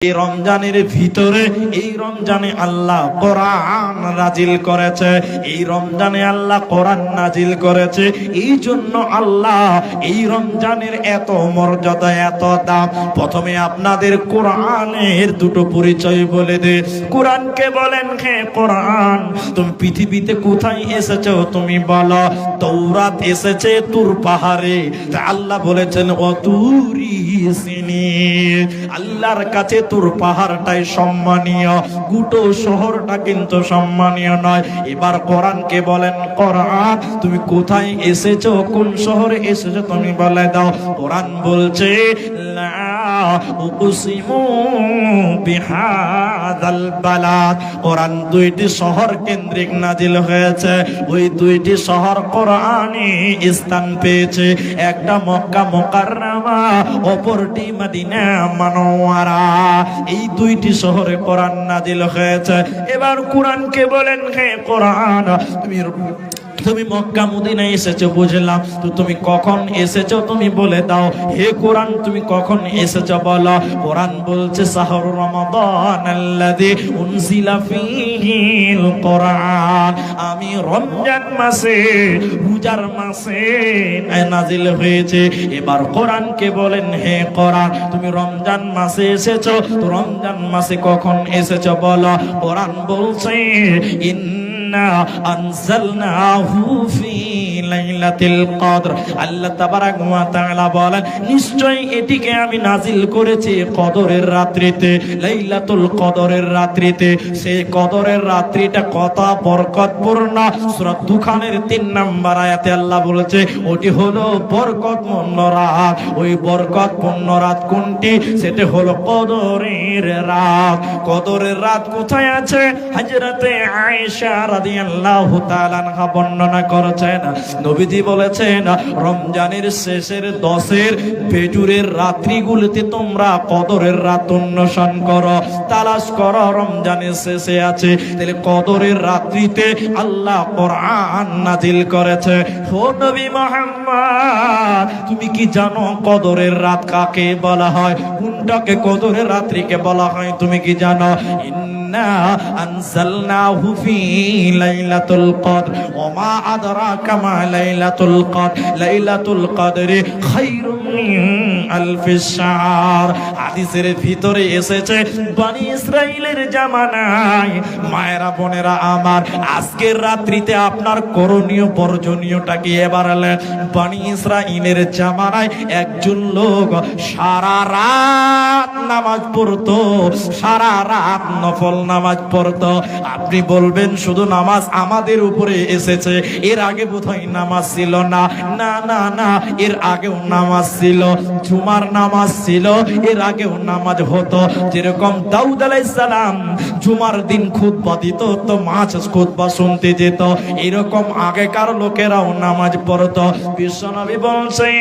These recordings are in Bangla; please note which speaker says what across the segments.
Speaker 1: এই রমজানের ভিতরে এই রমজানে আল্লাহ কোরআন নাজিল করেছে, এই রমজানে আল্লাহ কোরআন নাজিল করেছে। এই জন্য আল্লাহ এই রমজানের এত মর্যাদা, এত দাম। প্রথমে আপনাদের কোরআনের দুটো পরিচয় বলে দে। কোরআনকে বলেন, হে কোরআন তুমি পৃথিবীতে কোথায় এসেছো তুমি বলো। তৌরাত এসেছে তুর পাহাড়ে, তা আল্লাহ বলেছেন অতুরি সিনিন। আল্লাহর কাছে তোর পাহাড়টাই সম্মানীয়, গোটা শহরটা কিন্তু সম্মানীয় নয়। এবার কোরআনকে বলেন, কোরআন তুমি কোথায় এসেছো, কোন শহরে এসেছো তুমি বলে দাও। কোরআন বলছে লা উকসিমু বিহাদাল বালাদ। কোরআন দুইটি শহর কেন্দ্রিক নাজিল হয়েছে, ওই দুইটি শহর কোরআনে স্থান পেয়েছে। একটা মক্কা মুকাররমা, অপরটি মদিনা মুনাওয়ারা। এই দুইটি শহরে কোরআন নাজিল হয়েছে। এবার কোরআনকে বলেন, হে কোরআন তুমি মক্কা মদিনায় এসেছো বুঝলাম, তো তুমি কখন এসেছো তুমি বলে দাও। হে কোরআন তুমি কখন এসেছো বলো। কোরআন বলছে শাহরু রমাদান আল্লাযী উনজিলা ফীহিল কোরআন। আমি রমজান মাসে, রোজার মাসে নাজিল হয়েছে। এবার কোরআনকে বলেন, হে কোরআন তুমি রমজান মাসে এসেছো, তো রমজান মাসে কখন এসেছো বলো। কোরআন বলছে আনজালনাহু ফি লাইলাতুল কদর। আল্লাহ তাবারাক ওয়া তাআলা বলেন, নিশ্চয়ই এটিকে আমি নাজিল করেছি কদরের রাত্রিতে, লাইলাতুল কদরের রাত্রিতে। সেই কদরের রাত্রিটা কত বরকতপূর্ণ। সূরা দুখানের 3 নম্বর আয়াতে আল্লাহ বলেছে ওটি হলো বরকতপূর্ণ রাত। ওই বরকতপূর্ণ রাত কোনটি? সেটা হলো কদরের রাত। কদরের রাত কোথায় আছে? হযরতে আয়েশা রাদিয়াল্লাহু তাআলা আনহা বর্ণনা করেছেন, নবীজি বলেছেন রমজানের শেষের 10-এর বেজুরের রাত্রিগুলোতে তোমরা কদরের রাত অন্বেষণ করো, তালাশ করো, রমজানের শেষে আছে। তাহলে কদরের রাত্রিতে আল্লাহ কোরআন নাজিল করেছে। ও নবী মুহাম্মদ তুমি কি জানো কদরের রাত কাকে বলা হয়, কোনটাকে কদরের রাত্রিকে বলা হয় তুমি কি জানো? আনজালনাহু ফি লাইলাতুল কদর ওয়া মা আদরাকা মা লাইলাতুল কদর লাইলাতুল কদরি খায়রুম মিন আলফিশ শাহর। হাদিসের ভিতরে এসেছে বনি ইসরাইলের জামানায়, মায়েরা বোনেরা আমার, আজকের রাত্রিতে আপনার করণীয় বর্জনীয়টা কি এবার বনি ইসরাইলের জামানায় একজন লোক সারা রাত নামাজ পড়তো, সারা রাত নফল নামাজ পড়তো। আপনি বলবেন শুধু নামাজ আমাদের উপরে এসেছে, এর আগে বোধহয় নামাজ ছিল না। না না না, এর আগেও নামাজ ছিল, জুমার নামাজ ছিল, এর আগেও নামাজ হতো। যেরকম দাউদ আলাইহিস সালাম জুমার দিন খুতবা দিত, তো মাঝ খুতবা শুনতে যেত, এরকম আগেকার লোকেরাও নামাজ পড়তো। বিশ্বনবী বলছেন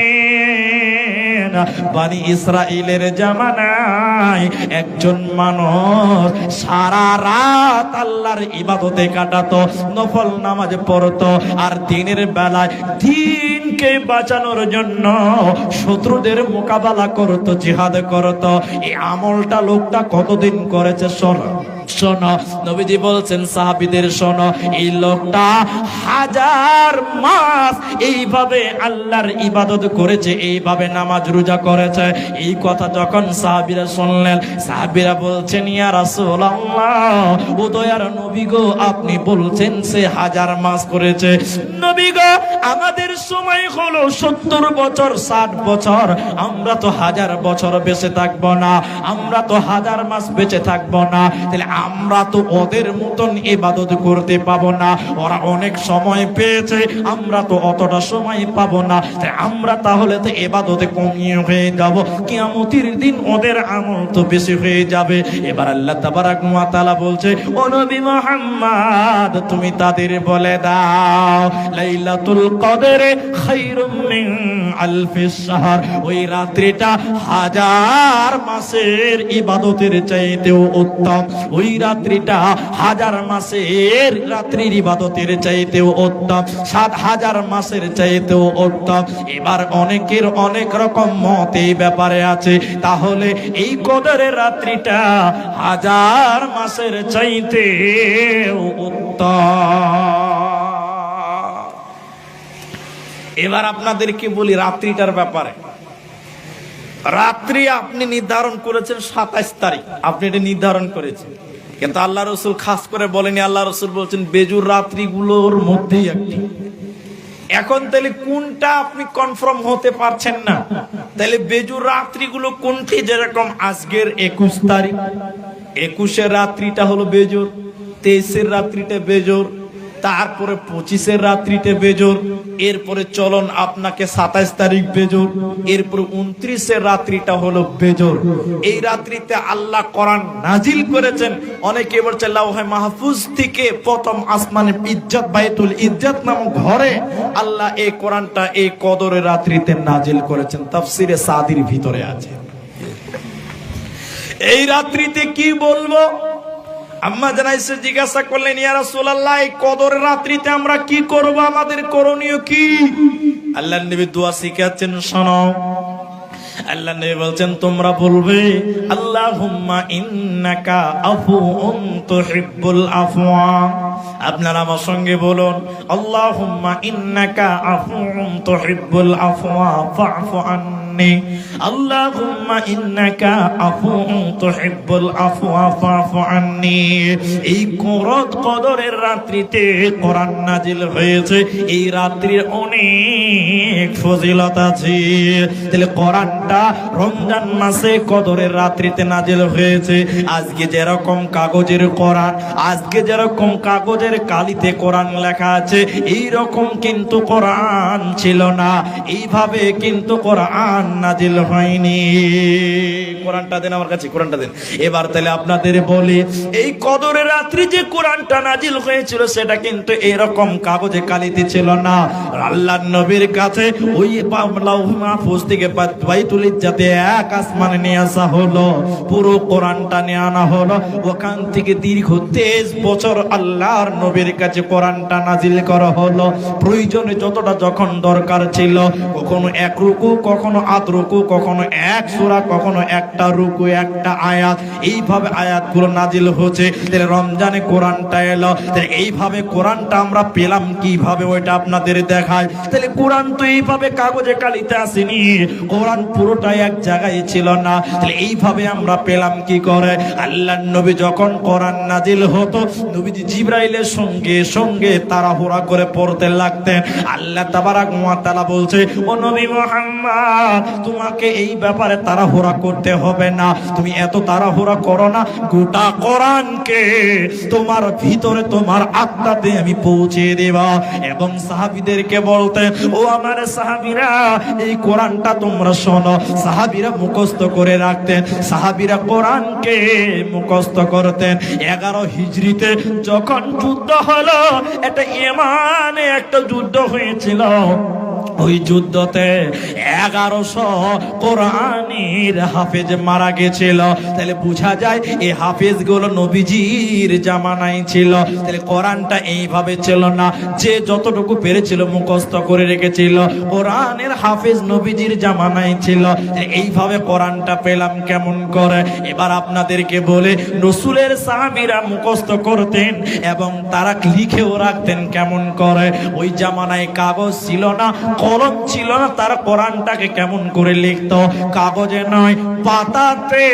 Speaker 1: বনি ইসরাইলের জামানায় একজন মানুষ সারা রাত আল্লাহর ইবাদতে কাটাতো, নফল নামাজ পড়তো, আর দিনের বেলায় দিনকে বাঁচানোর জন্য শত্রুদের মোকাবেলা করতো, জিহাদ করতো। এই আমলটা লোকটা কতদিন করেছে শোনো শোনো। নবীজি বলছেন সাহাবীদের শোনো, এই লোকটা 1000 মাস এইভাবে আল্লাহর ইবাদত করেছে, এইভাবে নামাজ রোজা করেছে। এই কথা যখন সাহাবীরা শুনলেন, সাহাবীরা বলছেন ইয়া রাসূলুল্লাহ, ও দয়ার নবী গো আপনি বলছেন সে 1000 মাস করেছে। নবী গো আমাদের সময় হলো 70 বছর 60 বছর, আমরা তো 1000 বছর বেঁচে থাকবো না, আমরা তো 1000 মাস বেঁচে থাকবো না। তাহলে আমরা তো ওদের মতন ইবাদত করতে পাবো না, ওরা অনেক সময় পেয়েছে, আমরা তো অতটা সময় পাবো না। তাই আমরা তাহলে তো ইবাদতে কমিয়ে হয়ে যাব, কিয়ামতের দিন ওদের আমল তো বেশি হয়ে যাবে। এবার আল্লাহ তাবারাক ওয়া তাআলা বলছে, ও নবী মুহাম্মদ তুমি তাদের বলে দাও লাইলাতুল কদরে খায়রুম মিন আলফিস শাহর, ওই রাত্রিটা হাজার মাসের ইবাদতের চাইতেও উত্তম, ওই রাত্রিটা হাজার মাসের রাত্রির ইবাদতের চাইতেও উত্তম, ৭,০০০ মাসের চাইতেও উত্তম। এবার অনেকের অনেক রকম মত এই ব্যাপারে আছে, তাহলে এই কদরের রাত্রিটা হাজার মাসের চাইতেও উত্তম। এবার আপনাদেরকে বলি রাত্রিটার ব্যাপারে। রাত্রি আপনি নির্ধারণ করেছেন ২৭ তারিখ, আপনি এটা নির্ধারণ করেছেন, কিন্তু আল্লাহ রসুল খাস করে বলেনি। আল্লাহ রসুল বলছেন বেজুর রাত্রিগুলোর মধ্যেই একটি। এখন তাহলে কোনটা আপনি কনফার্ম হতে পারছেন না, তাহলে বেজুর রাত্রিগুলো কোনটি? যেরকম আজকের ২১ তারিখ, ২১-এর রাত্রিটা হলো বেজোর, ২৩-এর রাত্রিটা বেজোর, তারপরে 25-এর রাত্রিতে বেজোর, এরপরে চলন আপনাকে ২৭ তারিখ বেজোর, এরপরে 29-এর রাত্রিটা হলো বেজোর। এই রাত্রিতে আল্লাহ কোরআন নাজিল করেছেন। অনেকে বলছে লাওহে মাহফুজ থেকে প্রথম আসমানে ইজ্জত বাইতুল ইজ্জত নামক ঘরে আল্লাহ এই কোরআনটা এই কদরের রাত্রিতে নাজিল করেছেন। তাফসিরে সাদির ভিতরে আছে। এই রাত্রিতে কি বলবো? আম্মা জানাইছে, জিজ্ঞাসা করলেন ইয়া রাসূলুল্লাহ এই কদরের রাত্রিতে আমরা কি করব, আমাদের করণীয় কি? আল্লাহর নবী দোয়া শিখাচ্ছেন, শোনো। আল্লাহ নবী বলছেন তোমরা বলবে আল্লাহুম্মা ইন্নাকা আফুউন তুহিব্বুল আফওয়া। আপনারা আমার সঙ্গে বলুন আল্লাহুম্মা ইন্নাকা আফুউন তুহিব্বুল আফওয়া ফা'ফু আন্নি। আল্লাহুম্মা ইন্নাকা আফুউন তুহিব্বুল আফওয়া ফা'ফু আন্নি। এই কদরের রাত্রিতে কোরআন নাজিল হয়েছে। এই রাত্রির অনেক ফজিলত আছে। তাহলে কোরআনটা রমজান মাসে কদরের রাত্রিতে নাজিল হয়েছে। আজকে যেরকম কাগজের কোরআন, আজকে যেরকম কাগজের কালিতে কোরআন লেখা আছে, এই রকম কিন্তু কোরআন ছিল না, এইভাবে কিন্তু কোরআন নাজিল হয়নি। কোরআনটা দেন আমার কাছে, কোরআনটা দেন। এবার তাহলে আপনাদের বলি, এই কদরের রাত্রি যে কোরআনটা নাজিল হয়েছিল সেটা কিন্তু এরকম কাগজে কালিতে ছিল না। আল্লাহর নবীর কাছে ওই লাউহ মাহফুজ থেকে বাইতুল ইজ্জতে এক আসমানে নিয়ে আসা হলো, পুরো কোরআনটা নিয়ে আনা হলো। ওখান থেকে দীর্ঘ 23 বছর আল্লাহর নবীর কাছে কোরআনটা নাজিল করা হলো। প্রয়োজনে যতটা যখন দরকার ছিল, কখনো এক রুকু, কখনো আধ রুকু, কখনো এক সূরা, কখনো একটা রুকু, একটা আয়াত, এইভাবে আয়াতগুলো নাজিল হচ্ছে। তাহলে রমজানে কোরআনটা এলো, তাহলে এইভাবে কোরআনটা আমরা পেলাম কিভাবে ওইটা আপনাদের দেখায়। তাহলে কোরআন তো এইভাবে কাগজে কালিতে আসেনি, কোরআন পুরোটাই এক জায়গায় ছিল না। তাহলে এইভাবে আমরা পেলাম কি করে? আল্লাহর নবী যখন কোরআন নাজিল হতো, নবীজি জিবরাইলের সঙ্গে সঙ্গে তাড়াহুড়া করে পড়তে লাগতেন। আল্লাহ তাবারাক ওয়া তাআলা বলছে, ও নবী মুহাম্মদ তোমাকে এই ব্যাপারে তাড়াহুড়া করতে হবে না, তুমি এত তাড়াহুড়া করো না, গোটা কোরআনকে তোমার ভিতরে তোমার আত্মাতে আমি পৌঁছে দেব। এবং সাহাবীদেরকে বলতেন, ও আমার সাহাবীরা এই কোরআনটা তোমরা শোনো। সাহাবীরা মুখস্থ করে রাখতেন, সাহাবীরা কোরআনকে মুখস্থ করতেন। 11 হিজরিতে যখন যুদ্ধ হলো, এটা ইমানে একটা যুদ্ধ হয়েছিল। ওই যুদ্ধতে 1100 কোরআনের হাফেজ মারা গেছিল। তাহলে বোঝা যায় এই হাফেজ গুলো নবীজির জামানায় ছিল। তাহলে কোরআনটা এইভাবে ছিল না, যে যতটুকু পেরেছিল মুখস্থ করে রেখেছিল। কোরআনের হাফেজ নবীজির জামানায় ছিল। এইভাবে কোরআনটা পেলাম কেমন করে? এবার আপনাদেরকে বলে, রাসূলের সাহাবীরা মুখস্থ করতেন এবং তারা লিখেও রাখতেন কেমন করে। ওই জামানায় কাগজ ছিল না, কলম ছিল না, তারা কোরআনটাকে কেমন করে লিখতো? কাগজে নয়, পাতাতে,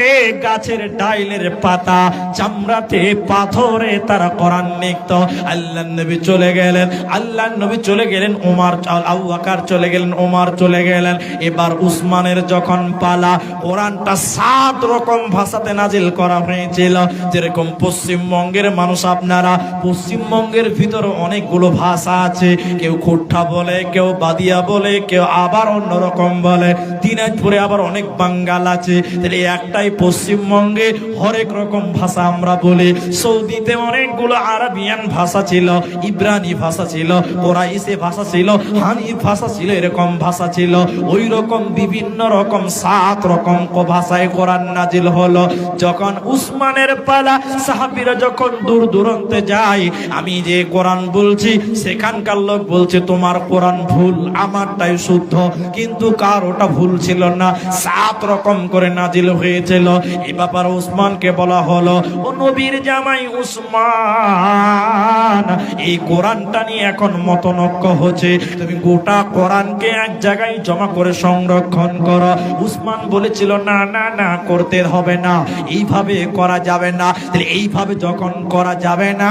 Speaker 1: গাছের ডাইলের পাতা, চামড়াতে, পাথরে তারা কোরআন লিখতো। আল্লাহর নবী চলে গেলেন, আল্লাহর নবী চলে গেলেন, ওমর, আবু বকর চলে গেলেন, ওমর চলে গেলেন। এবার উসমানের যখন পালা, কোরআনটা 7 রকম ভাষাতে নাজিল করা হয়েছিল। যেরকম পশ্চিমবঙ্গের মানুষ আপনারা, পশ্চিমবঙ্গের ভিতরে অনেকগুলো ভাষা আছে। কেউ খোট্টা বলে, কেউ বাদিয়া বলে, কেউ আবার অন্যরকম বলে। দিনাজপুরে আবার অনেক বাঙ্গাল আছে, তাহলে একটাই পশ্চিমবঙ্গে হরেক রকম ভাষা আমরা বলি। সৌদিতে অনেকগুলো আরবিয়ান ভাষা ছিল, ইব্রানি ভাষা ছিল, কোরাইশি ভাষা ছিল, হানিফ ভাষা ছিল, এরকম ভাষা ছিল। ওই রকম বিভিন্ন রকম 7 রকম ভাষায় কোরআন নাজিল হলো। যখন উসমানের পালা, সাহাবীরা যখন দূর দূরান্তে যায়, আমি যে কোরআন বলছি সেখানকার লোক বলছে তোমার কোরআন ভুল, আমারটাই শুদ্ধ, কিন্তু কার ওটা ভুল ছিল না। 7 রকম করে নাজিল হয়েছিল। এই ব্যাপারে উসমানকে বলা হলো, ও নবীর জামাই উসমান, এই কোরআনটা নিয়ে এখন মতনৈক্য হচ্ছে, তুমি গোটা কোরআনকে এক জায়গায় জমা করে সংরক্ষণ করো। উসমান বলেছিল না না না, করতে হবে না, এইভাবে করা যাবে না। তাহলে এইভাবে যখন করা যাবে না,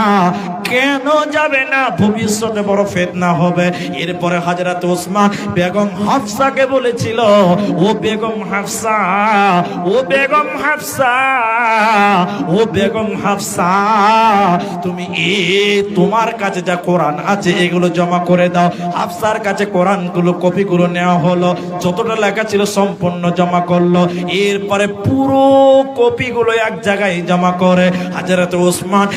Speaker 1: কেন যাবে না? ভবিষ্যতে বড় ফিতনা হবে। এরপরে হযরত উসমান বেগম হাফসাকে বলেছিল, ও বেগম হাফসা, ও বেগম হাফসা, ও বেগম হাফসা, তুমি তোমার কাছে যা কোরআন আছে এগুলো জমা করে দাও। হাফসার কাছে কোরআনগুলো কপিগুলো নেওয়া হলো, যতটা লেখা ছিল সম্পূর্ণ জমা করলো। এরপরে পুরো কপিগুলো এক জায়গায় জমা করে হযরত উসমান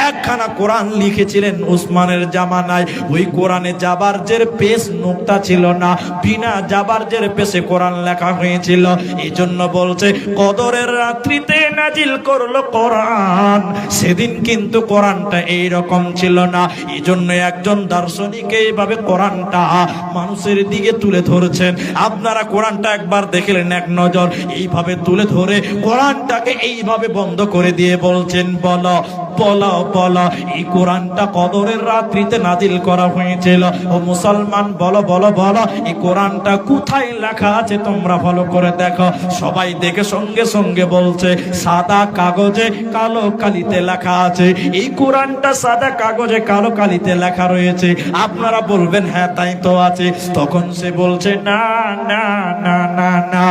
Speaker 1: একখানা কোরআন লিখেছিলেন উসমানের জামানায়। ওই কোরআনে জাবারজের পেশ নুক্তা ছিল না, বিনা জাবারজের পেশে কোরআন লেখা হয়েছিল। এই জন্য বলছে কদরের রাত্রিতে নাজিল করলো কোরআন। সেদিন কিন্তু কোরআনটা এইরকম ছিল না। এই জন্য একজন দার্শনিক এইভাবে কোরআনটা মানুষের দিকে তুলে ধরেছেন। আপনারা কোরআনটা একবার দেখলেন এক নজর, এইভাবে তুলে ধরে কোরআনটাকে এইভাবে বন্ধ করে দিয়ে বলছেন, বলো বলো বলো, এই কোরআনটা কদরের রাত্রিতে নাজিল করা হয়েছিল। ও মুসলমান, বলো বলো বলো, এই কোরআনটা কোথায় লেখা আছে তোমরা ভালো করে দেখো। সবাই দেখে সঙ্গে সঙ্গে বলছে সাদা কাগজে কালো কালিতে লেখা আছে। এই কোরআনটা সাদা কাগজে কালো কালিতে লেখা রয়েছে। আপনারা বলবেন হ্যাঁ তাই তো আছে। তখন সে বলছে না না না না না,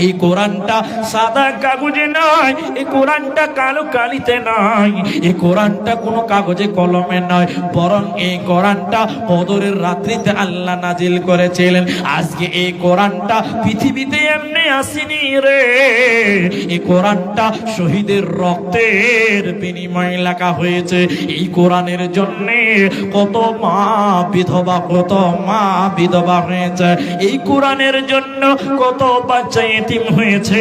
Speaker 1: এই কোরআনটা সাদা কাগজে নয়, এই কোরআনটা কালো কালিতে নয়, এই কোরআনটা কোনো কাগজে কলমে নয়, বরং এই কোরআনটা কদরের রাত্রিতে আল্লাহ নাজিল করেছিলেন। আজকে এই কোরআনটা পৃথিবীতে এমনি আসেনি রে, এই কোরআনটা শহীদের রক্তের বিনিময়ে লেখা হয়েছে। এই কোরআনের জন্য কত মা বিধবা হয়েছে, এই কোরআনের জন্য কত বাচ্চা এতিম হয়েছে।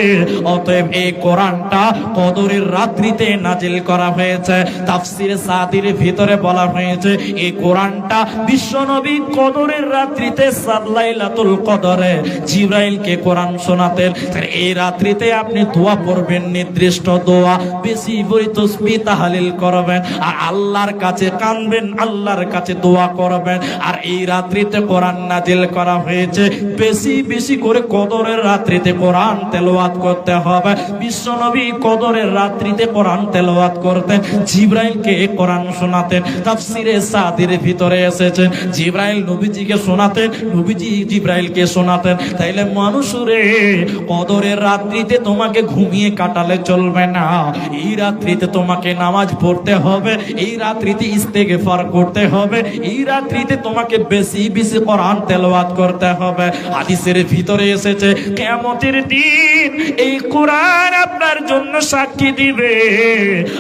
Speaker 1: অতএব এই কোরআনটা কদরের রাত্রিতে নাজিল করা হয়েছে। তাফসিরে সাদির ভিতরে বলা হয়েছে এই কোরআনটা বিশ্বনবী কদরের রাত্রিতে লাইলাতুল কদরে জিবরাইলকে কোরআন শোনাতেন। এই রাত্রিতে আপনি দোয়া পড়বেন, নির্দিষ্ট দোয়া, বেশি করে তাসবিহ তাহলিল করবেন, আর আল্লাহর কাছে কাঁদবেন, আল্লাহর কাছে দোয়া করবেন। আর এই রাত্রিতে কোরআন নাজিল করা হয়েছে, বেশি বেশি করে কদরের রাত্রিতে কোরআন তেলাওয়াত করতে হবে। বিশ্বনবী কদরের রাত্রিতে কোরআন তেলাওয়াত করতেন, জিবরাইলকে কোরআন শোনাতেন। তাফসিরে সাদির ভিতরে এসেছেন জিবরাইল নবীজিকে শোনাতেন, নবীজি জিবরাইলকে শোনাতেন। তাইলে মানুষরে কদরের রাত্রিতে তোমাকে ঘুমিয়ে কাটালে চলবে না। এই রাত্রিতে তোমাকে নামাজ পড়তে হবে, এই রাত্রিতে ইস্তেগফার করতে হবে, এই রাত্রিতে তোমাকে বেশি বেশি কোরআন তেলাওয়াত করতে হবে। হাদিসের ভিতরে এসেছে কিয়ামতের দিন এই কোরআন আপনার জন্য সাক্ষী দিবে,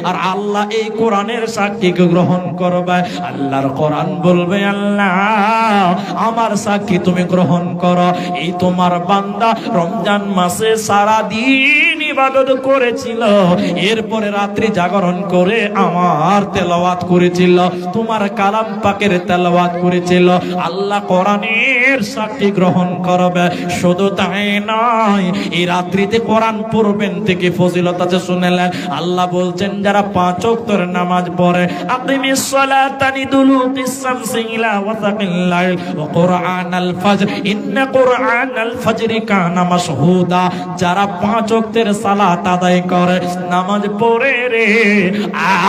Speaker 1: আর আল্লাহ এই কোরআনের সাক্ষীকে গ্রহণ করবে। আল্লাহর কোরআন বলবে আল্লাহ আমার সাক্ষী তুমি গ্রহণ করো। এই তোমার বান্দা রমজান মাসে সারা দিন ইবাদত করেছিল, এরপরে রাত্রি জাগরণ করে আমার তেলাওয়াত করেছিল, তোমার কালাম পাকের তেলাওয়াত করেছিল। আল্লাহ কোরআনের সাক্ষী গ্রহণ করবে। শুধু তাই নয়, এই রাত্রিতে কোরআন পড়বেন থেকে ফজিলত আছে শুনলেন। আল্লাহ বলছেন যারা 5 ওয়াক্তের নামাজ পড়ে, আকিমিস সালাতা লিদুলুকিস শামসি ইলা ওয়াসাকিল লাইল ওয়া কুরআনাল ফজর ইন্না কুরআনাল ফজরি কানা মাশহুদা, যারা 5 ওয়াক্তের সালাত আদায় করে, নামাজ পড়ে রে,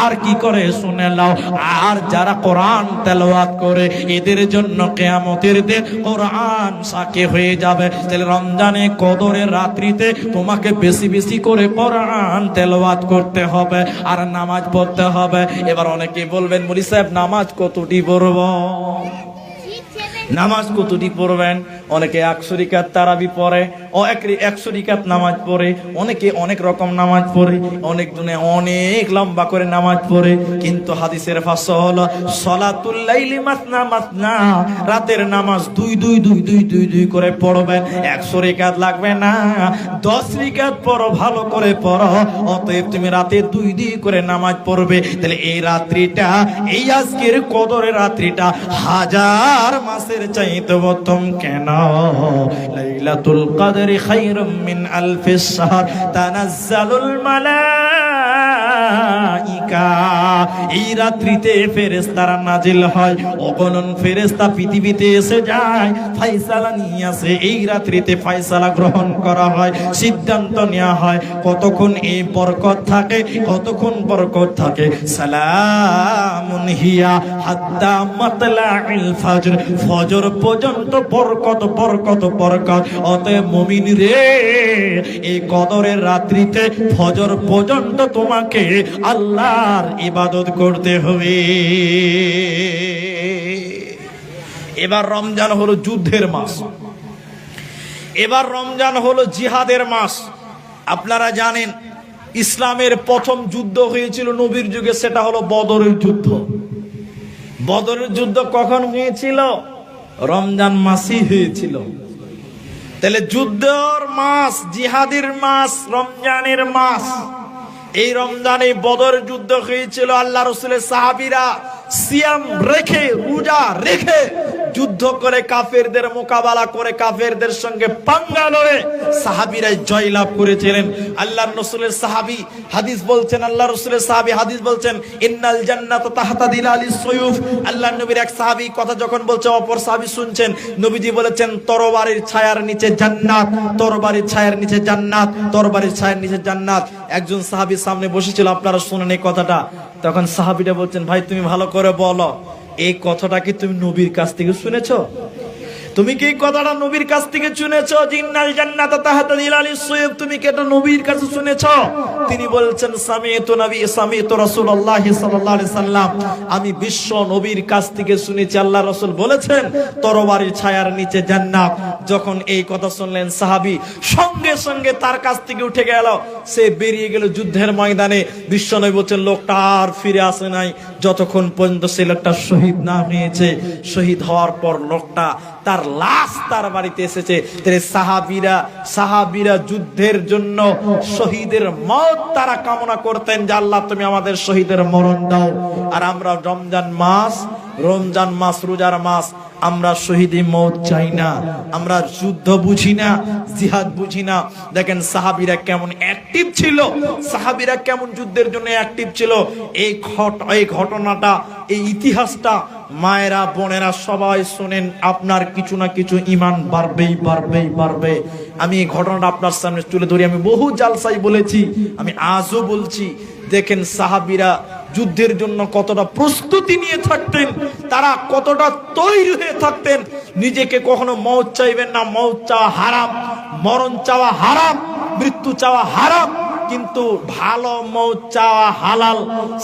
Speaker 1: আর কি করে শুনে নাও, আর যারা কোরআন তেলাওয়াত করে এদের জন্য কিয়ামতের দিন কোরআন সাক্ষী হয়ে যাবে। তাহলে রমজানে কদরের রাত্রিতে তোমাকে বেশি বেশি করে কোরআন তেলাওয়াত করতে হবে আর নামাজ পড়তে হবে। এবার অনেকে বলবেন মুলি সাহেব নামাজ কতটি পড়ব? নামাজ কতটি পড়বেন? অনেকে 100 রাকাত তারাবি পড়ে, ও 100 রাকাত নামাজ পড়ে, অনেকে অনেক রকম নামাজ পড়ে, অনেক জনে অনেক লম্বা করে নামাজ পড়ে। কিন্তু হাদিসের ভাষ্য হলো সলাতুল লাইলি মাসনা মাসনা, রাতের নামাজ দুই দুই দুই দুই দুই দুই করে পড়বেন। 100 রাকাত লাগবে না, 10 রাকাত পড়ো, ভালো করে পড়ো। অতএব তুমি রাতে দুই দুই করে নামাজ পড়বে। তাহলে এই রাত্রিটা, এই আজকের কদরের রাত্রিটা হাজার মাসের চাইতে উত্তম কেন? লাইলাতুল কদরি খায়রুম মিন আলফিস শাহর তানাজ্জালুল মালাইকা। এই রাত্রিতে ফেরেশতারা নাজিল হয়, অগণন ফেরেশতা পৃথিবীতে এসে যায়, ফয়সালা নিয়ে আসে। এই রাত্রিতে ফয়সালা গ্রহণ করা হয়, সিদ্ধান্ত নেওয়া হয়। কতক্ষণ এই বরকত থাকে, কতক্ষণ বরকত থাকে? সালামুন হিয়া হাত্তা মাতলাইল ফজর, ফজর পর্যন্ত বরকত বরকত বরকত। অতএব মুমিন রে, এই কদরের রাত্রিতে ফজর পর্যন্ত তোমাকে আল্লাহর ইবাদত করতে হবে। এবার রমজান হলো যুদ্ধের মাস, এবার রমজান হলো জিহাদের মাস। আপনারা জানেন ইসলামের প্রথম যুদ্ধ হয়েছিল নবীর যুগে, সেটা হলো বদরের যুদ্ধ। বদরের যুদ্ধ কখন হয়েছিল? রমজান মাসই হয়েছিল। তাহলে যুদ্ধের মাস, জিহাদের মাস, রমজানের মাস। এই রমজানে বদর যুদ্ধ হয়েছিল। আল্লাহ রাসূলের সাহাবীরা সিয়াম রেখে, রোজা রেখে যুদ্ধ করে কাফেরদের মোকাবেলা করে, কাফেরদের সঙ্গে পাঙ্গা লড়ে সাহাবীরা জয়লাভ করেছিলেন। আল্লাহর রাসূলের সাহাবী হাদিস বলছেন, আল্লাহর রাসূলের সাহাবী হাদিস বলছেন, ইন্নাল জান্নাতা তাহতা দিলালিস সুয়ুফ। আল্লাহর নবীর এক সাহাবী কথা যখন বলছে, অপর সাহাবী শুনছেন। নবীজি বলেছেন, তরবারির ছায়ার নিচে জান্নাত, তরবারির ছায়ার নিচে জান্নাত, তরবারির ছায়ার নিচে জান্নাত। একজন সাহাবী সামনে বসেছিল, আপনারা শুনেন এই কথাটা। তখন সাহাবীটা বলছেন, ভাই তুমি ভালো করে বলো, এই কথাটা কি তুমি নবীর কাছ থেকে শুনেছো? তুমি কি এই কথাটা নবীর কাছ থেকে শুনেছো? জিন্নাল জান্নাতা তাহতা দিলালিস সুয়ুফ, তুমি কি এটা নবীর কাছে শুনেছো? তিনি বলছেন, সামিআতু নবী, সামিআতু রাসূলুল্লাহ সাল্লাল্লাহু আলাইহি সাল্লাম, আমি বিশ্ব নবীর কাছ থেকে শুনেছি। আল্লাহ রাসূল বলেছেন তরবারির ছায়ার নিচে জান্নাত। যখন এই কথা শুনলেন সাহাবী সঙ্গে সঙ্গে তার কাছ থেকে উঠে গেল, সে বেরিয়ে গেল যুদ্ধের ময়দানে। বিশ্ব নবী বলছেন, লোকটা আর ফিরে আসে নাই যতক্ষণ পর্যন্ত সে লোকটা শহীদ না হয়েছে। শহীদ হওয়ার পর লোকটা, তার লাশ তার বাড়িতে এসেছে। সাহাবীরা যুদ্ধের জন্য শহীদের মওত তারা কামনা করতেন, যে আল্লাহ তুমি আমাদের শহীদের মরণ দাও। আর আমরা রমজান মাস রোজার মাস, আমরা শহীদি মওত চাই না, আমরা যুদ্ধ বুঝি না, জিহাদ বুঝি না। দেখেন সাহাবীরা কেমন অ্যাক্টিভ ছিল, সাহাবীরা কেমন যুদ্ধের জন্য অ্যাক্টিভ ছিল। এই ঘটনাটা, এই ইতিহাসটা মায়েরা বোনেরা সবাই শুনেন, আপনার কিছু না কিছু ঈমান বাড়বেই বাড়বেই বাড়বে। আমি এই ঘটনাটা আপনার সামনে তুলে ধরি। আমি বহু জালসায় বলেছি, আমি আজও বলছি। দেখেন সাহাবীরা যুদ্ধের জন্য কতটা প্রস্তুতি নিয়ে থাকতেন, তারা কতটা তৈরি হয়ে থাকতেন। নিজেকে কখনো মওত চাইবেন না, মওত চাওয়া হারাম, মরণ চাওয়া হারাম, মৃত্যু চাওয়া হারাম, কিন্তু ভালো মওত চাওয়া হালাল।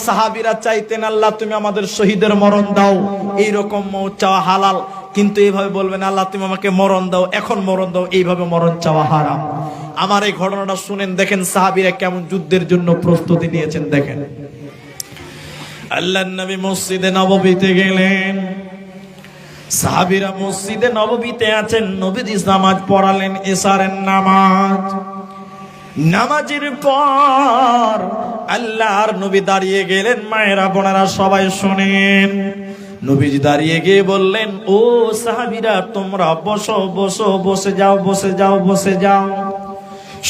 Speaker 1: সাহাবীরা চাইতেন, আল্লাহ তুমি আমাদের শহীদের মরণ দাও, এইরকম মওত চাওয়া হালাল। কিন্তু এইভাবে বলবেন, আল্লাহ তুমি আমাকে মরণ দাও, এখন মরণ দাও, এইভাবে মরণ চাওয়া হারাম। আমার এই ঘটনাটা শুনেন, দেখেন সাহাবীরা কেমন যুদ্ধের জন্য প্রস্তুতি নিয়েছেন। দেখেন আল্লাহর নবী মসজিদে নববীতে গেলেন, সাহাবীরা মসজিদে নববীতে আছেন। নবীজি নামাজ পড়ালেন, এশারের নামাজ। নামাজের পর আল্লাহর নবী দাঁড়িয়ে গেলেন। মায়েরা বোনেরা সবাই শুনেন, নবীজি দাঁড়িয়ে গিয়ে বললেন, ও সাহাবীরা তোমরা বসো বসো, বসে যাও বসে যাও বসে যাও।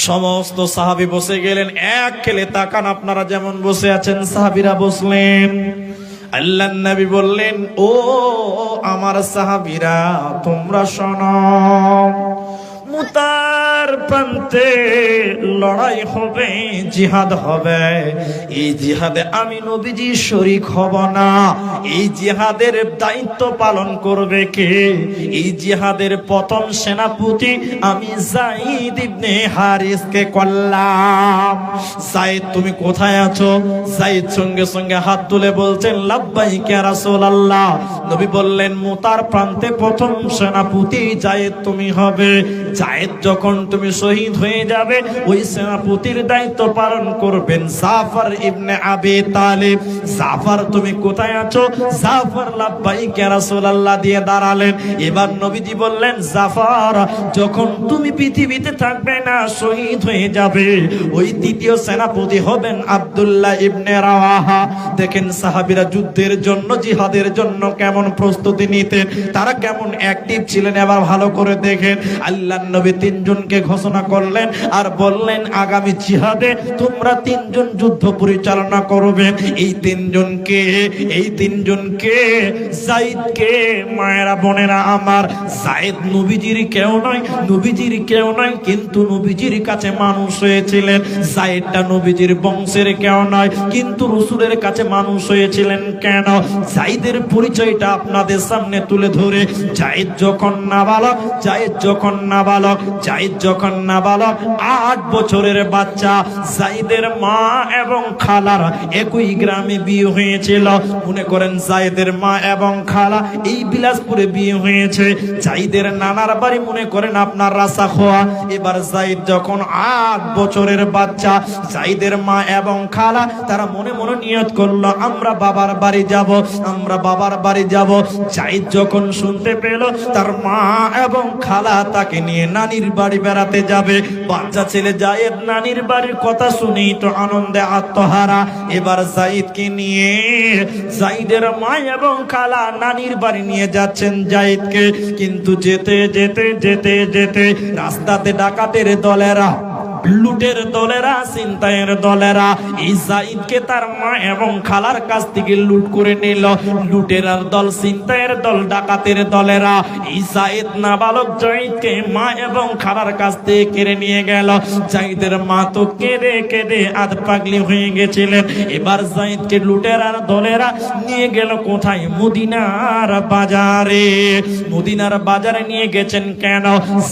Speaker 1: সমস্ত সাহাবী বসে গেলেন। এক খেলে তাকান, আপনারা যেমন বসে আছেন সাহাবীরা বসলেন। আল্লাহর নবী বললেন, ও আমার সাহাবীরা তোমরা শোনো, মুতার প্রান্তে লড়াই হবে, জিহাদ হবে। এই জিহাদে আমি নবীজি শরীক হব না। এই জিহাদের দায়িত্ব পালন করবে কে? এই জিহাদের প্রথম সেনাপতি আমি যায়েদ ইবনে হারিসকে করলাম। যায়েদ তুমি কোথায় আছো? যায়েদ সঙ্গে সঙ্গে হাত তুলে বলছেন লাব্বাইক ইয়া রাসূলুল্লাহ। নবী বললেন মুতার প্রান্তে প্রথম সেনাপতি যায়েদ তুমি হবে। যায়েদ যখন তুমি শহীদ হয়ে যাবে, ওই সেনাপতির দায়িত্ব পালন করবেন জাফর ইবনে আবি তালিব। জাফর তুমি কোথায় আছো? জাফর লাব্বাইক ইয়া রাসূলুল্লাহ দিয়ে দাঁড়ালেন। এবার নবীজি বললেন জাফর যখন তুমি পৃথিবীতে থাকবে না, শহীদ হয়ে যাবে, ওই তৃতীয় সেনাপতি হবেন আব্দুল্লাহ ইবনে রাওয়াহা। দেখেন সাহাবীরা যুদ্ধের জন্য, জিহাদের জন্য কেমন প্রস্তুতি নিতেন, তারা কেমন অ্যাক্টিভ ছিলেন। এবার ভালো করে দেখেন, আল্লাহর নবী তিনজনকে ঘোষণা করলেন আর বললেন আগামী জিহাদে তোমরা তিনজন যুদ্ধ পরিচালনা করবেন। এই তিনজনকে যায়েদকে, মায়েরা বোনেরা আমার, যায়েদ নবীজির কেউ নয়, নবীজির কেউ নয়, কিন্তু নবীজির কাছে মানুষ হয়েছিলেন। যায়েদটা নবীজির বংশের কেউ নয়, কিন্তু রাসূলের কাছে মানুষ হয়েছিলেন। কেন? যায়েদের পরিচয়টা আপনাদের সামনে তুলে ধরে, যায়েদ যখন নাবালক 8 বছরের বাচ্চা, যায়েদের মা এবং খালার একই গ্রামে বিয়ে হয়েছিল। মনে করেন যায়েদের মা এবং খালা এই বিলাসপুরে বিয়ে হয়েছে। যায়েদের নানার বাড়ি মনে করেন আপনার রাসাখোয়া। এবার যায়েদ যখন 8 বছরের বাচ্চা, যায়েদের মা এবং খালা তারা মনে মনে নিয়ত করলো আমরা বাবার বাড়ি যাব। যায়েদ যখন শুনতে পেল তার মা এবং খালা তাকে নিয়ে নানির বাড়ি বেড়াতে যাবে, বাচ্চা ছেলে যায়েদ নানির বাড়ির কথা শুনেই তো আনন্দে আত্মহারা। এবার যায়েদকে নিয়ে যায়েদের মা এবং খালা নানির বাড়ি নিয়ে যাচ্ছেন যায়েদকে। কিন্তু যেতে যেতে যেতে যেতে রাস্তাতে ডাকাতের দলেরা, লুটের দলেরা, ছিনতাইয়ের দলেরা এই যায়েদকে তার মা এবং খালার কাছ থেকে লুট করে নিল। লুটেরার দল, ছিনতাইয়ের দল, ডাকাতের দলেরা এই যায়েদ নাবালক যায়েদকে মা এবং খালার কাছ থেকে কেড়ে নিয়ে গেল। যায়েদের মা তো কেঁদে কেঁদে আধ পাগলি হয়ে গেছিলেন। এবার যায়েদকে লুটেরার দলেরা নিয়ে গেল কোথায়? মদিনার বাজারে। মদিনার বাজারে নিয়ে গেছেন কেন?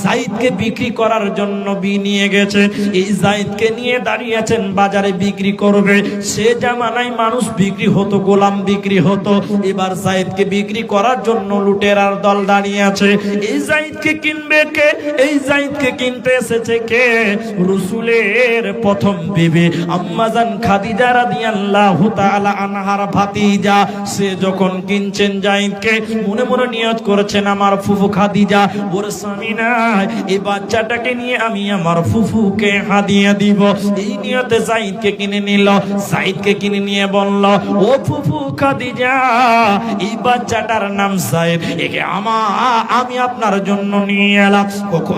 Speaker 1: যায়েদকে বিক্রি করার জন্য নিয়ে গেছেন। এই যায়েদকে নিয়ে দাঁড়িয়েছেন বাজারে বিক্রি করবে। সে জামানায় মানুষ বিক্রি হতো, গোলাম বিক্রি হতো। এবার যায়েদকে বিক্রি করার জন্য লুটেরার দল দাঁড়িয়ে আছে। এই যায়েদকে কিনবে কে? এই যায়েদকে কিনতে এসেছে কে? রাসূলের প্রথম বিবি আম্মাজান খাদিজা রাদিয়াল্লাহু তাআলা আনহার ভাতিজা। সে যখন কিনছেন যায়েদকে, মনে মনে নিয়ত করেছেন আমার ফুফু খাদিজা, ওর স্বামী নাই, এই বাচ্চাটাকে নিয়ে আমি আমার ফুফুকে হাদিয়া দিব। এই নিয়তে যায়েদকে কিনে নিল। যায়েদকে কিনে নিয়ে বলল ও ফুফু খাদিজা, এই বাচ্চাটার নাম যায়েদ, একে আমি আপনার জন্য নিয়ে এলাম,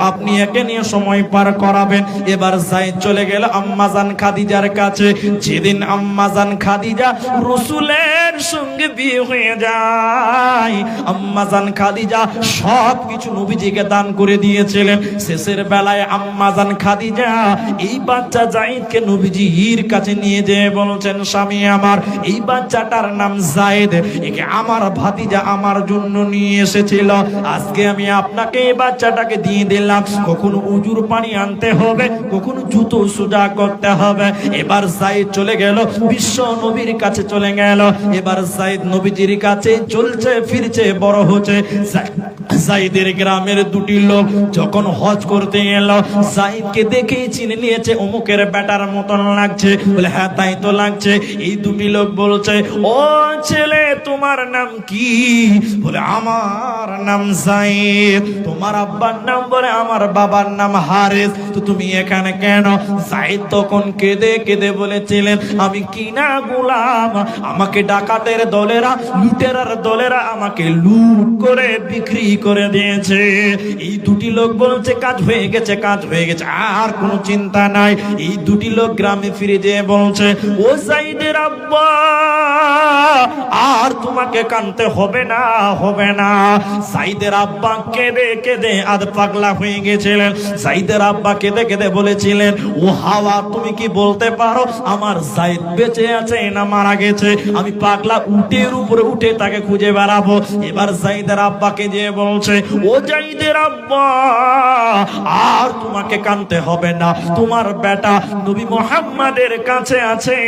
Speaker 1: আপনি একে নিয়ে সময় পার করাবেন। এবার যায়েদ চলে গেল আম্মাজান খাদিজার কাছে। যেদিন আম্মাজান খাদিজা রাসূলের সঙ্গে বিয়ে হয়ে যায়, আম্মাজান খাদিজা সব কিছু নবীজিকে দান করে দিয়েছিলেন। শেষের বেলায় আম্মাজান খাদিজা এই বাচ্চা যায়েদকে নবীজির কাছে নিয়ে যেয়ে বলছেন স্বামী আমার, এই বাচ্চাটার নাম যায়েদ, একে আমার ভাতিজা আমার জন্য নিয়ে এসেছিল। আজকে আমি আপনাকে এই বাচ্চাটাকে দিয়ে দিলাম। কখনো উজুর পানি আনতে হবে, কখনো জুতো সোজা করতে হবে। এবার যায়েদ চলে গেল বিশ্ব নবীর কাছে চলে গেল। এবার যায়েদ নবীজির কাছে চলছে ফিরছে, বড় হচ্ছে। যায়েদের গ্রামের দুটি লোক যখন হজ করতে এলো, যায়েদকে দেখেই চিনে নিয়েছে, অমুকের বেটার মতন লাগছে। বলে হ্যাঁ তাই তো লাগছে। এই দুটি লোক বলছে ও ছেলে তোমার নাম কি? বলে আমার নাম যায়েদ। তোমার আব্বার নাম? বলে আমার বাবার নাম হারিস। তো তুমি এখানে কেন? যায়েদ তখন কেঁদে কেঁদে বলেছিলেন আমি কিনা গোলাম, আমাকে ডাকাতের দলেরা, লুটেরার দলেরা আমাকে লুট করে বিক্রি করে দিয়েছে। এই দুটি লোক বলছে কাজ হয়ে গেছে, কাজ হয়ে গেছে, আর কোনো চিন্তা নাই। এই দুটি লোক গ্রামে ফিরে যেয়ে বলছে, ও সাইদের আব্বা, আর তোমাকে কানতে হবে না, হবে না। সাইদের আব্বা কেঁদে কেঁদে আধ পাগলা হয়ে গেছিলেন। সাইদের আব্বা কেঁদে কেঁদে বলেছিলেন, ও হাওয়া, তুমি কি বলতে পারো আমার সাইদ বেঁচে আছে না মারা গেছে? আমি পাগলা উটের উপরে উঠে তাকে খুঁজে বেড়াবো। এবার সাইদের আব্বাকে দিয়ে বলছে, ও সাইদের আব্বা, আর তোমাকে কানতে হবে না, তোমার বেটা নবী মুহাম্মাদের কাছে আছে,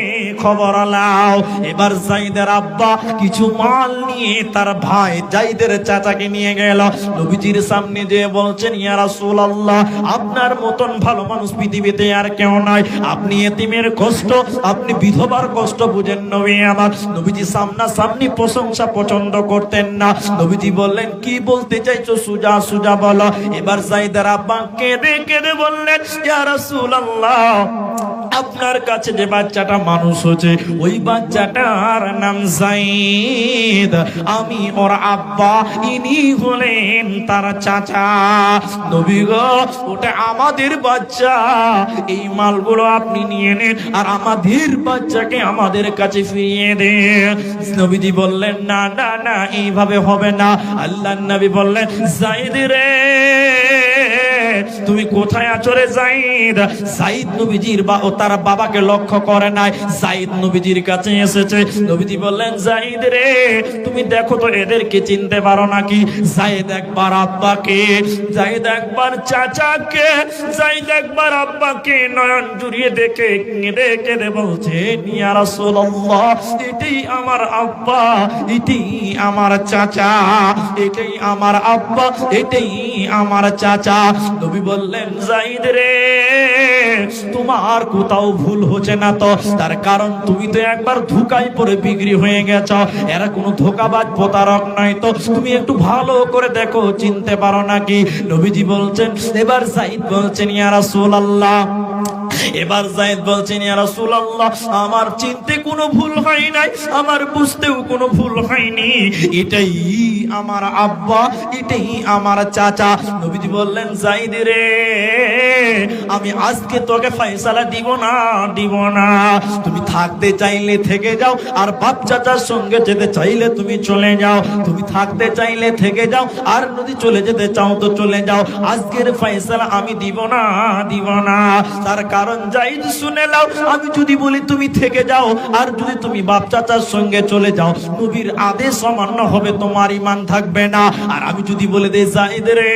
Speaker 1: খবর লাও। এবার সাইদের আব্বা কিছু মাল নিয়ে তার ভাই জাইদের চাচাকে নিয়ে গেল। নবীজির সামনে যে বলছেন, ইয়া রাসূলুল্লাহ, আপনার মতন ভালো মানুষ পৃথিবীতে আর কেউ নাই। আপনি এতিমের কষ্ট, আপনি বিধবার কষ্ট বুঝেন নবী আমার। নবীজি সামনাসামনি প্রশংসা পছন্দ করতেন না। নবীজি বললেন, কি বলতে চাইছো সুজা সুজা বলো। এবার সাইদের আব্বা কেঁদে কেঁদে বললেন, ইয়া রাসূলুল্লাহ, আপনার কাছে যে বাচ্চাটা মানুষ হচ্ছে, ওই বাচ্চাটার নাম যায়েদ, আমি ওর আব্বা, ইনি হলেন তার চাচা। নবী গো, ওটা আমাদের বাচ্চা, এই মালগুলো আপনি নিয়ে নেন আর আমাদের বাচ্চাকে আমাদের কাছে ফিরিয়ে দেন। নবীজি বললেন, না না না, এইভাবে হবে না। আল্লাহর নবী বললেন, যায়েদ রে, তুমি কোথায় আছো রে যায়েদ? যায়েদ নবীজির ও তার বাবাকে লক্ষ্য করে নাই, যায়েদ নবীজির কাছে এসেছে। নবীজি বললেন, যায়েদ রে, তুমি দেখো তো এদেরকে চিনতে পারো নাকি? যায়েদ একবার আব্বাকে, যায়েদ একবার চাচাকে, যায়েদ একবার আব্বাকে নয়ন জুড়িয়ে দেখে কেঁদে কেঁদে বলছে, ইয়া রাসূলুল্লাহ, এটাই আমার আব্বা, এটাই আমার চাচা, এটাই আমার আব্বা, এটাই আমার চাচা। নবী বললেন, যায়েদ রে, তোমার কোথাও ভুল হচ্ছে না তো? তার কারণ তুমি তো একবার ধোঁকায় পড়ে বিক্রি হয়ে গেছ। এরা কোনো ধোঁকাবাজ প্রতারক নয় তো, তুমি একটু ভালো করে দেখো, চিনতে পারো নাকি? নবীজি বলছেন, এবার যায়েদ বলছেন, ইয়া রাসূলুল্লাহ, এবার যায়েদ বলছেন, ইয়া রাসূলুল্লাহ, আমার চিনতে কোনো ভুল হয় নাই, আমার বুঝতেও কোনো ভুল হয়নি, এটাই আমার আব্বা, এটাই আমার চাচা। নবীজি বললেন, যায়েদ রে, আমি আজকে তোকে ফয়সালা দিব না, দিব না। তুমি থাকতে চাইলে থেকে যাও, আর বাপ চাচার সঙ্গে যেতে চাইলে তুমি চলে যাও। তুমি থাকতে চাইলে থেকে যাও, আর যদি চলে যেতে চাও তো চলে যাও। আজকের ফয়সালা আমি দিব না, দিব না। তার কারণ যায়েদ, শুনে নাও, আমি যদি বলি তুমি থেকে যাও, আর যদি তুমি বাপ চাচার সঙ্গে চলে যাও, নবীর আদেশ অমান্য হবে, তোমার ঈমান থাকবে না। আর আমি যদি বলে দেই, যায়েদ রে,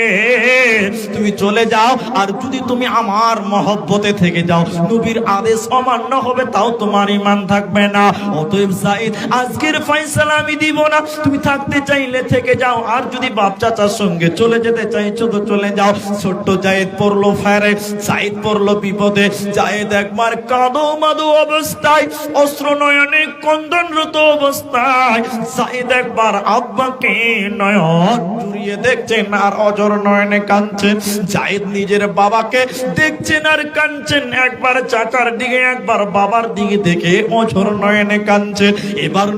Speaker 1: তুমি চলে যাও, আর যদি তুমি আমার মহব্বতে থেকে যাও, নবীর আদেশ অমান্য হবে, তাও তোমার ঈমান থাকবে না। অতএব যায়েদ, আজকের ফয়সালা আমি দিব না। তুমি থাকতে চাইলে থেকে যাও, আর যদি বাপ চাচার সঙ্গে চলে যেতে চাইছো তো চলে যাও। ছোট্ট যায়েদ পড়লো ফায়ারে, যায়েদ পড়লো বিপদে। যায়েদ একবার কাঁদো মাদো অবস্থায়, অস্ত্র নয়নে কন্দনরত অবস্থায়, যায়েদ একবার আব্বাকে নয়ন জুড়িয়ে দেখছেন আর অজর নয়নে কাঁদছেন। যায়েদ নিজের বাবাকে দেখছেন আর কাঁদছেন, একবার চাচার দিকে একবার বাবার দিকে দেখে অজর নয়নে কাঁদছেন। এবার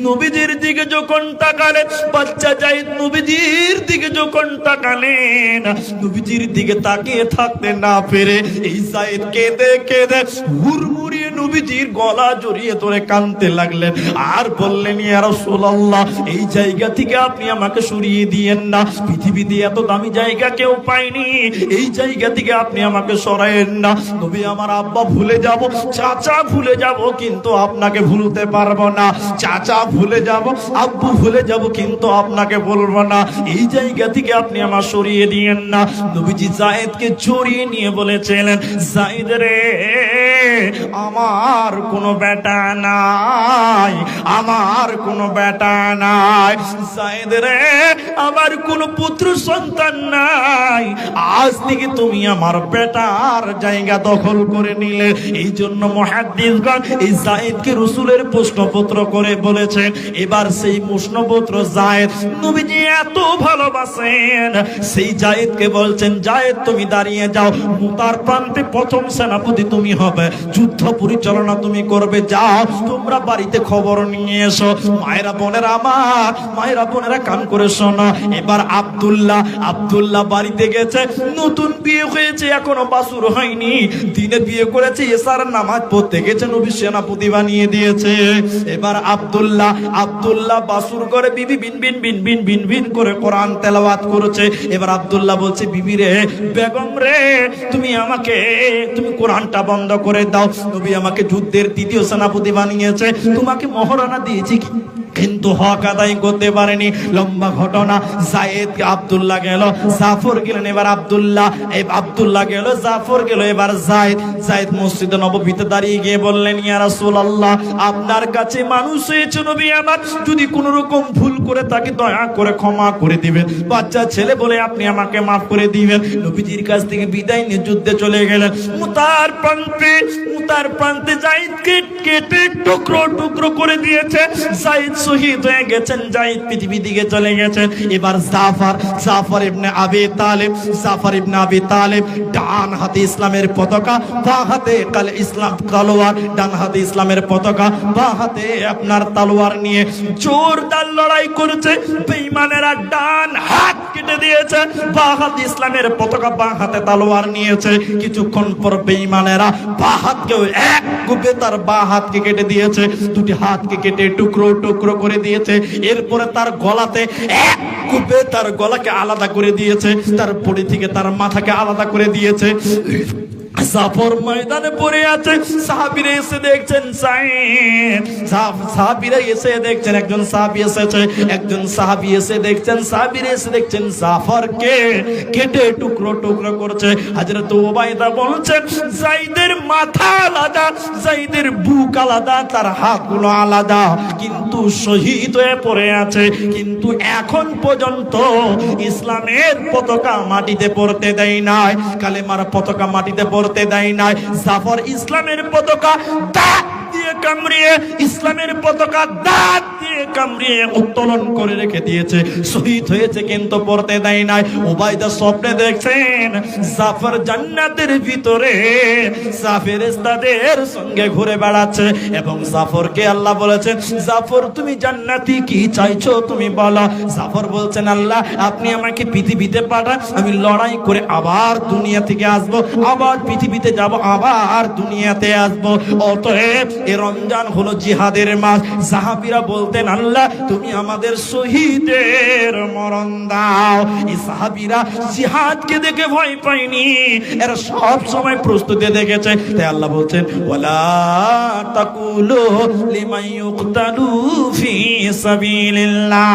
Speaker 1: নবীজির দিকে যখন তাকালেন, বাচ্চা যায়েদ নবীজির দিকে যখন তাকালেন, নবীজির দিকে তাকিয়ে থাকতে না পেরে এই যায়েদ কেঁদে কেঁদে হুড়মুড়িয়ে নবীজির গলা জড়িয়ে ধরে কাঁদতে লাগলেন, আর বললেন, ইয়া রাসূলুল্লাহ, এই জায়গা থেকে আপনি আমাকে সরিয়ে দিয়েন না। পৃথিবীতে এত দামি জায়গা কেউ পায়নি, এই জায়গা থেকে আপনি আমাকে সরায়েন না। নবী, আমার আব্বা ভুলে যাব, চাচা ভুলে যাব, কিন্তু আপনাকে ভুলতে পারবো না। চাচা ভুলে যাব, আব্বু ভুলে যাব, কিন্তু আপনাকে বলবো না। এই জায়গা থেকে আপনি আমার সরিয়ে দিয়েন না। নবীজি যায়েদকে জড়িয়ে নিয়ে বলেছিলেন, যায়েদ রে, আমার কোনো বেটা নাই, আমার কোনো বেটা নাই। যায়েদ রে, আমার কোনো পুত্র সন্তান নাই। আজ থেকে তুমি আমার বেটার জায়গা দখল করে নিলে। এই জন্য মুহাদ্দিসগণ এই যায়েদকে রাসূলের প্রশ্নপত্র করে বলেছেন। এবার সেই প্রশ্নপত্র যায়েদ নবীজি এত ভালোবাসেন, সেই যায়েদকে বলছেন, যায়েদ তুমি দাঁড়িয়ে যাও, মুতার প্রান্তে প্রথম সেনাপতি তুমি হবে, যুদ্ধ পরিচালনা পরিচালনা তুমি করবে, যাও তোমরা বাড়িতে খবর নিয়ে এসো। মায়েরা বোনেরা আমার, মায়েরা বোনেরা কান করে শোনো। এবার আব্দুল্লাহ বাড়িতে গেছে, নতুন বিয়ে হয়েছে, এখনো বাসুর হয়নি, দিনে বিয়ে করেছে, এসার নামাজ পড়তে গেছে, নবী সেনাপতি বানিয়ে দিয়েছে। এবার আব্দুল্লাহ বাসুর করে বিবি বিন বিন বিন বিন বিন বিন করে কোরআন তেলাওয়াত করেছে। এবার আব্দুল্লাহ বলছে, বিবি রে, বেগম রে, তুমি কোরআনটা বন্ধ করে দাও, নবী আমাকে যুদ্ধের দ্বিতীয় সেনাপতি বানিয়েছে, তোমাকে মহারণা দিয়েছি কিন্তু হক আদায় করতে পারেনি। লম্বা ঘটনা। আব্দুল্লাহ গেল, জাফর গেলেন। এবার আব্দুল্লাহ গেল, জাফর গেল। এবার জায়েদ মসজিদে নববীতে দাঁড়িয়ে গিয়ে বললেন, ইয়া রাসূলুল্লাহ, আপনার কাছে মানুষ হয়েছে নবী আমার, যদি কোন রকম ভুল করে তাকে দয়া করে ক্ষমা করে দিবেন, বাচ্চা ছেলে বলে আপনি আমাকে মাফ করে দিবেন। নবীজির কাছ থেকে বিদায় নিয়ে যুদ্ধে চলে গেলেন। মুতার প্রান্তে জায়েদকে কেটে টুকরো টুকরো করে দিয়েছে। জায়েদ শহীদ হয়ে গেছেন, জায়েদ পৃথিবী দিকে চলে গেছেন। এবার জাফর ইবনে আবি তালেব ডান হাতে ইসলামের পতাকা, বাঁ হাতে তলোয়ার, ডান হাতে ইসলামের পতাকা, বাঁ হাতে আপনার তলোয়ার নিয়ে জোরদার লড়াই করেছে। বেঈমানেরা ডান হাত কেটে দিয়েছে, বাঁ হাতে ইসলামের পতাকা, বাঁ হাতে তলোয়ার নিয়েছে। কিছুক্ষণ পর বেঈমানেরা বাঁ হাতকেও এক কোপে তার বাঁ হাতকে কেটে দিয়েছে, দুটি হাতকে কেটে টুকরো টুকরো করে দিয়েছে। এরপরে তার গলাতে এক কোপে তার গলাকে আলাদা করে দিয়েছে, তার বডি থেকে তার মাথাকে আলাদা করে দিয়েছে। জাফর ময়দানে পড়ে আছে। সাহাবীরা এসে দেখছেন একজন সাহাবী এসে দেখছেন জাফরকে কেটে টুকরো টুকরো করছে। হযরত উবাইদা বলছেন, যায়েদের মাথা আলাদা, যায়েদের বুক আলাদা, তার হাতগুলো আলাদা, কিন্তু শহীদ হয়ে পড়ে আছে। কিন্তু এখন পর্যন্ত ইসলামের পতাকা মাটিতে পড়তে দেয় নাই, কালেমার পতাকা মাটিতে পড়তে দেয় নাই। জাফর ইসলামের পতাকা দাঁত দিয়ে কামড়িয়ে, ইসলামের পতাকা দাঁত দিয়ে কামড়িয়ে উত্তোলন করে রেখে দিয়েছে, শহীদ হয়েছে, কিন্তু পড়তে দেয় নাই। উবাইদা স্বপ্নে দেখছেন জাফর জান্নাতের ভিতরে ফেরেশতাদের সঙ্গে ঘুরে বেড়াচ্ছে, এবং জাফরকে আল্লাহ বলেছেন, জাফর তুমি জান্নাতি, কি চাইছো তুমি বলো। জাফর বলছেন, আল্লাহ আপনি আমাকে পৃথিবীতে পাঠান, আমি লড়াই করে আবার দুনিয়া থেকে আসবো, আবার পৃথিবীতে যাব, আবার দুনিয়াতে আসবো। অতএব এ রমজান হলো জিহাদের মাস। সাহাবীরা বলতেন, আল্লাহ তুমি আমাদের শহীদের মরণ দাও। এই সাহাবীরা জিহাদকে দেখে ভয় পায়নি, এরা সব সময় প্রস্তুতি দেখেছে। তাই আল্লাহ বলছেন, ওয়ালা তাকুলু লিমান ইউকতালু ফি সাবিলিল্লাহ।